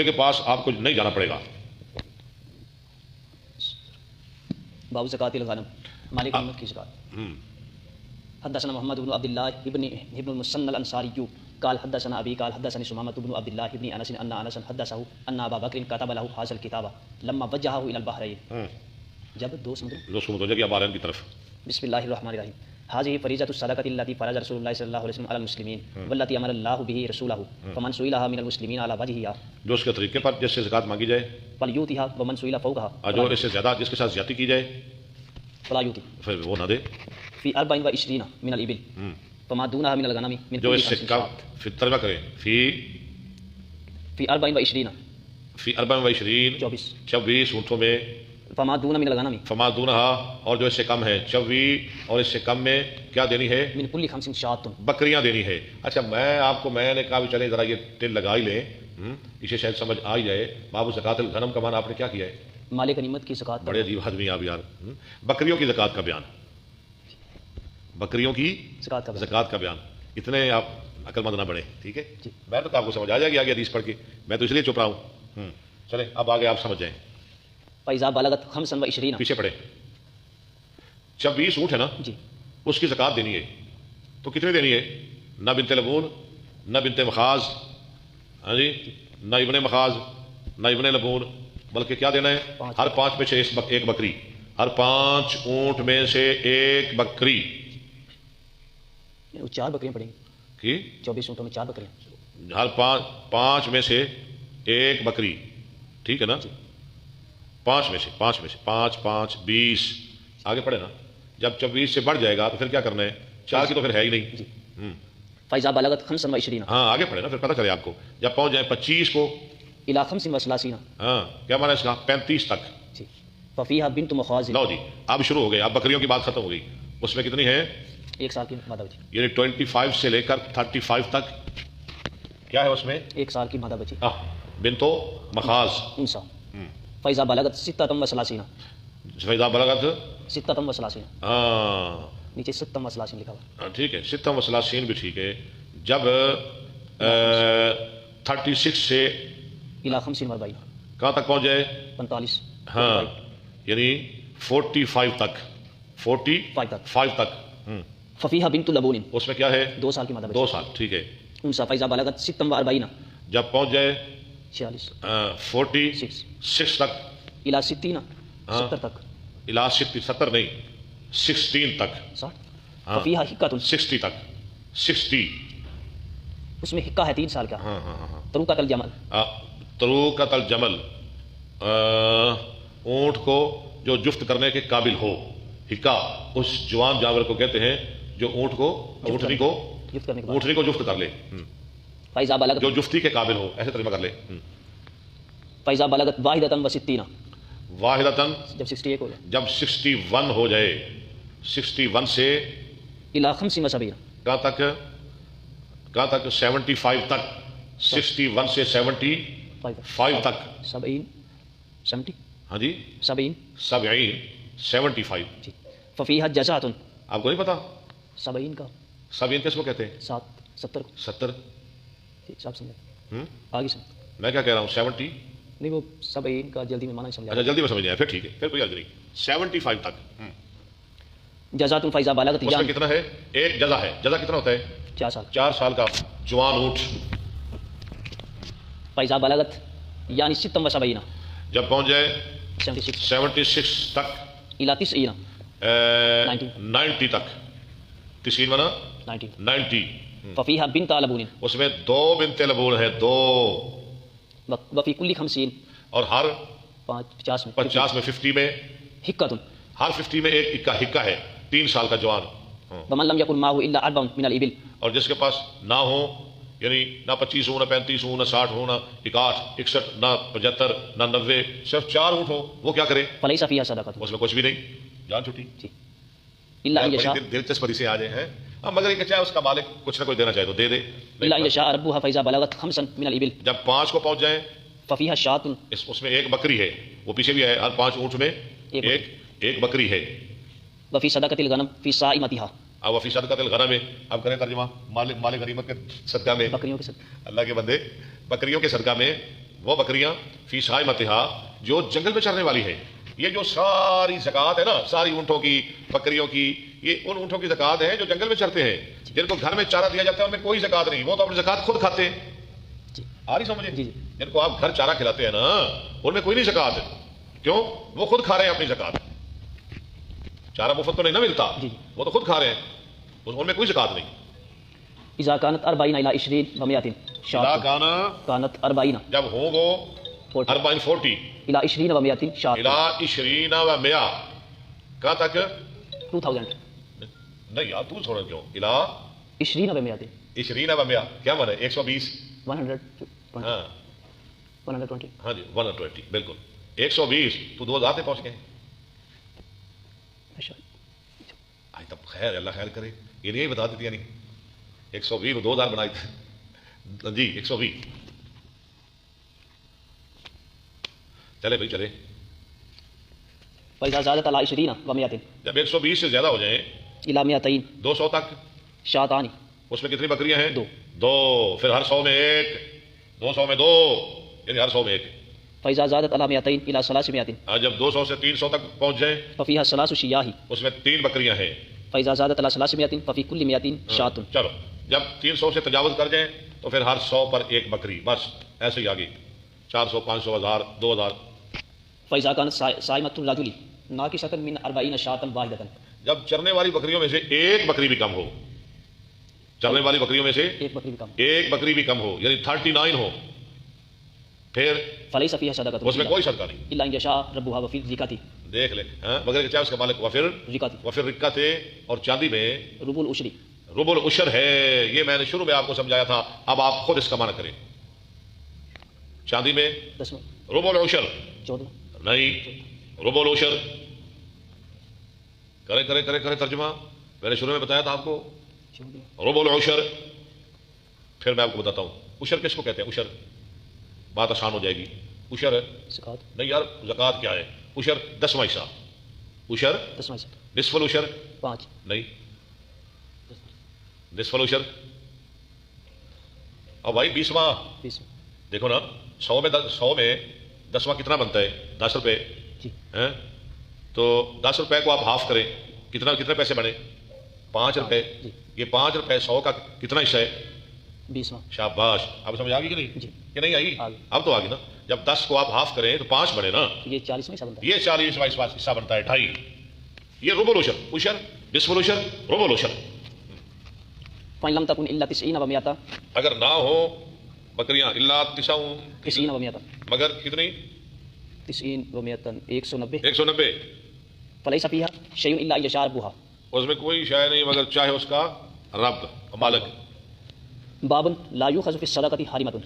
کے پاس آپ کو نہیں جانا پڑے گا. باب زکوٰۃ الغنم مالک احمد کی زکوٰۃ. حدثنا محمد بن عبد الله ابن المثنى الانصاري قال حدثنا ابي قال حدثني سمامة بن عبد الله بن انس ان انس حدثه ان ابا بکر كتب له هذا الكتاب لما وجهه الى البحرين. جب دو سمندر ہو جائے گی بحرین کی طرف. بسم الله الرحمن الرحيم. هذه فريضة الصدقة التي فرض رسول الله صلى الله عليه وسلم على المسلمين والتي امر الله به رسوله فمن سئلها من المسلمين على وجهها جو اس کے طریقے پر جس سے زکوٰۃ مانگی جائے فليؤتها ومن سئل فوقها جو اس سے زیادہ جس کے ساتھ زیادتی کی جائے فلا يؤتي پھر وہ نہ دے. في 24 من الابل فما دونها من الغنم من جو اس سے کم پھر ترجمہ کریں في 24 فی 24 24 اونٹوں میں فما دون من الغنم فما دونہا اور جو اس سے کم ہے 24 اور اس سے کم میں کیا دینی ہے من كل 5 شاة بکریاں دینی ہے. اچھا میں نے کہا بھی چلیں ذرا یہ ٹل لگا ہی لیں اسے شاید سمجھ آ ہی جائے. باب زکوٰۃ الغنم کا معنی آپ نے کیا کیا ہے؟ مالک غنیمت کی زکوٰۃ. بڑے عجیب آدمی آپ یار. بکریوں کی زکوٰۃ کا بیان بکریوں کی زکوٰۃ کا بیان. اتنے آپ عقل مند نہ بڑھیں ٹھیک ہے. میں تو آپ کو سمجھ آ جائے گی آگے حدیث پڑھ کے. میں تو اس لیے چپ رہا ہوں. چلیں اب آگے آپ سمجھ جائیں. فإذا بلغت 25 پیچھے پڑے 26 اونٹ ہے نا جی اس کی زکوٰۃ دینی ہے تو کتنی دینی ہے؟ نہ بنت لبون نہ بنت مخاض ہاں جی نہ ابن مخاض نہ ابن لبون بلکہ کیا دینا ہے؟ ہر 5 میں سے ایک بکری. ہر 5 اونٹ میں سے ایک بکری. 4 بکریاں پڑیں کی 24 اونٹوں میں 4 بکریاں. ہر 5 میں سے ایک بکری ٹھیک ہے نا. 5 میں سے 5 5 20 آگے پڑھے نا. جب 24 سے بڑھ جائے گا تو پھر کیا کرنا ہے؟ 4 کی تو پھر ہے ہی نہیں. فإذا بلغت 25 ہاں آگے پڑھے نا پھر پتہ چلے آپ کو. جب پہنچ جائے 25 کو إلى 35 ہاں کیا مانا اس کا 35 تک. جی ففيها بنت مخاض. لو جی اب شروع ہو گئے. اب بکریوں کی بات ختم ہو گئی. اس میں کتنی ہے؟ 1 سال کی مادہ بچی. یعنی 25 سے لے کر 35 تک کیا ہے اس میں؟ 1 سال کی مادہ بچی. بنتو مخاض. انسا. فإذا بلغت 36 فیضا بلغت 36 ہاں نیچے 36 لکھا ہوا. ٹھیک ہے 36 بھی ٹھیک ہے. جب 36 سے إلى 45 کہاں تک پہنچ جائے؟ 45 ہاں یعنی 45 تک 45 تک. ففيها بنت لبون. اس میں کیا ہے؟ 2 سال کی مادہ بچی. 2 سال ٹھیک ہے. انسا. فإذا بلغت 46 جب پہنچ جائے 46 46 تک إلى 60 70 تک. الى 70 نہیں 16 تک. 60 ففيها حكة 60 تک 60 اس میں حکہ ہے 3 سال کا. ہاں ہاں ہاں تروقۃ الجمل. تروقۃ الجمل اونٹ کو جو جفت کرنے کے قابل ہو. حکا اس جوان جانور کو کہتے ہیں جو اونٹنی کو جفت کر لے. فإذا بلغت جو جفتی کے قابل ہو ایسے ترجمہ کر لے. فإذا بلغت 61 واحدتاً جب 61 ہو جائے. جب 61 ہو جائے 61 سے إلى 75 کہاں تک 75 تک. 61 سے 75 تک 70 ہاں جی 75 جی. ففيها جزاة. آپ کو نہیں پتا 70 کا 70 کس کو کہتے ہیں؟ 70 کو 70 جی صاحب سمجھے آگے سمجھ. میں کیا کہہ رہا ہوں 70 نہیں وہ 70 کا جلدی میں معنی سمجھا. اچھا جلدی میں سمجھ آیا پھر ٹھیک ہے پھر کوئی عرض نہیں. 75 تک جزاة. فإذا بلغت اس میں کتنا ہے؟ ایک جزا ہے. جزا کتنا ہوتا ہے؟ 4 سال کا جوان اونٹ. فإذا بلغت یعنی 76 جب پہنچ جائے 76 تک إلى 90 تک 90 منا 90 ففيها بنت لبون. اس میں 2 بنت لبون ہے 2 وفي كل 50 اور ہر 50 میں 50 میں حكة. ہر 50 میں ایک حکا ہے 3 سال کا جوان. ومن لم يكن معه إلا 4 من الإبل. اور جس کے پاس نہ ہو یعنی نہ 25 ہو نہ 35 ہو نہ 60 ہو نہ 61 61 نہ 75 نہ 90 صرف 4 اونٹ ہو وہ کیا کرے؟ فليس فيها صدقة. اس میں کچھ بھی نہیں جان چھٹی. جی إلا أن يشاء. دلچسپی سے آ جائے ہیں مگر یہ کہ چاہے اس کا مالک کچھ نہ کچھ دینا چاہے تو دے دے. إلا أن يشاء ربها. فإذا بلغت 5 من الإبل جب 5 کو پہنچ جائیں ففيها شاة. اس میں ایک بکری ہے. وہ پیچھے بھی ہے. ہر 5 اونٹ میں ایک بکری ہے. وفي صدقة الغنم في صائمتها. اب فی صدقۃ الغنم میں اب کریں ترجمہ مال غنیمت کے صدقہ میں بکریوں کے صدقہ اللہ کے بندے بکریوں کے صدقہ میں وہ بکریاں فی صائمتہا جو جنگل میں چرنے والی ہے. یہ جو ساری زکوٰۃ ہے نا ساری اونٹوں کی بکریوں کی یہ ان اونٹوں کی زکوٰۃ ہے جو جنگل میں چرتے ہیں جن کو گھر میں چارہ دیا جاتا ہے ان میں کوئی زکوٰۃ نہیں وہ تو اپنی زکوٰۃ خود کھاتے ہیں. آ رہی سمجھے جن کو آپ گھر چارہ کھلاتے ہیں نا ان میں کوئی نہیں زکوٰۃ کیوں وہ خود کھا رہے ہیں اپنی زکوٰۃ چارہ مفت تو نہیں نہ ملتا وہ تو خود کھا رہے ہیں ان میں کوئی زکوٰۃ نہیں. اذا كانت 40 الى 20 و100 اذا كانت 40 جب ہوں گو 40 الى 20 و100 شاۃ الى 20 و 100 کہاں تک 2000 نہیں یار تو چھوڑا کیوں الى 20 و100 20 و 100 کیا مانا ہے 120 120 ہاں 120 ہاں جی 120 بالکل 120 تو 2000 پہ پہنچ گئے. آج تب خیر اللہ خیر کرے یہ نہیں بتا دیتی یعنی 120 2000 بنائی تھے جی 120 چلے بھائی چلے. فاذا زادت على 20 و100 جب 120 سے زیادہ ہو جائیں الى 200 200 تک شاطان اس میں کتنی بکریاں ہیں دو پھر ہر 100 میں ایک 200 میں دو یعنی ہر 100 میں ایک. فاذا زادت على 200 الى 300 جب 200 سے 300 تک پہنچ جائیں ففيها 3 شياه اس میں 3 بکریاں ہیں. فاذا زادت على 300 ففي كل 100 شاۃ. چلو جب 300 سے تجاوز کر جائیں تو پھر ہر 100 پر ایک بکری بس ایسے ہی آگے 400 500 1000 2000. فاذا كانت صائمة الرجل ناقصة من 40 شاة واحدة جب چرنے والی بکریوں میں سے ایک بکری بھی کم ہو چرنے والی بکریوں میں سے ایک بکری بھی کم ہو یعنی 39 ہو پھر فليس فيها صدقة اس میں کوئی صدقہ نہیں الا ان يشاء ربها وفي الزكاة دیکھ لیں مگر کیا اس کا مالک وفر رکعت اور چاندی میں ربع العشر ربع العشر ہے. یہ میں نے شروع میں آپ کو سمجھایا تھا اب آپ خود اس کا معنی کریں. چاندی میں ربع العشر 14 نہیں ربع العشر کرے ترجمہ میں نے شروع میں بتایا تھا آپ کو ربع العشر. پھر میں آپ کو بتاتا ہوں عشر کس کو کہتے ہیں. عشر بات آسان ہو جائے گی. عشر نہیں یار زکوٰۃ کیا ہے. عشر 10واں حصہ عشر نصف العشر 5 نہیں نصف العشر اور بھائی 20واں دیکھو نا 100 میں 10واں کتنا بنتا ہے 10 روپے تو 10 روپے کو آپ ہاف کریں کتنے پیسے بنے 5 روپے. یہ 5 روپے 100 کا کتنا حصہ ہے 20واں. شاباش. اب سمجھ آ گئی کہ نہیں کہ نہیں آئی اب تو آ گئی نا. جب 10 کو آپ ہاف کریں تو 5 بنے نا یہ 40واں حصہ بنتا ہے. یہ 40واں حصہ بنتا ہے 2.5. یہ ربع العشر عشر نصف العشر ربع العشر. فإن لم تكن إلا 90 و100 اگر نہ ہو بکریاں الا 90 و100 مگر کتنی 90 و100 190 190 فليس فيها شيء إلا أن يشاء ربها اس میں کوئی شے نہیں مگر چاہے اس کا رب مالک. باب لا يؤخذ في الصدقة حرمة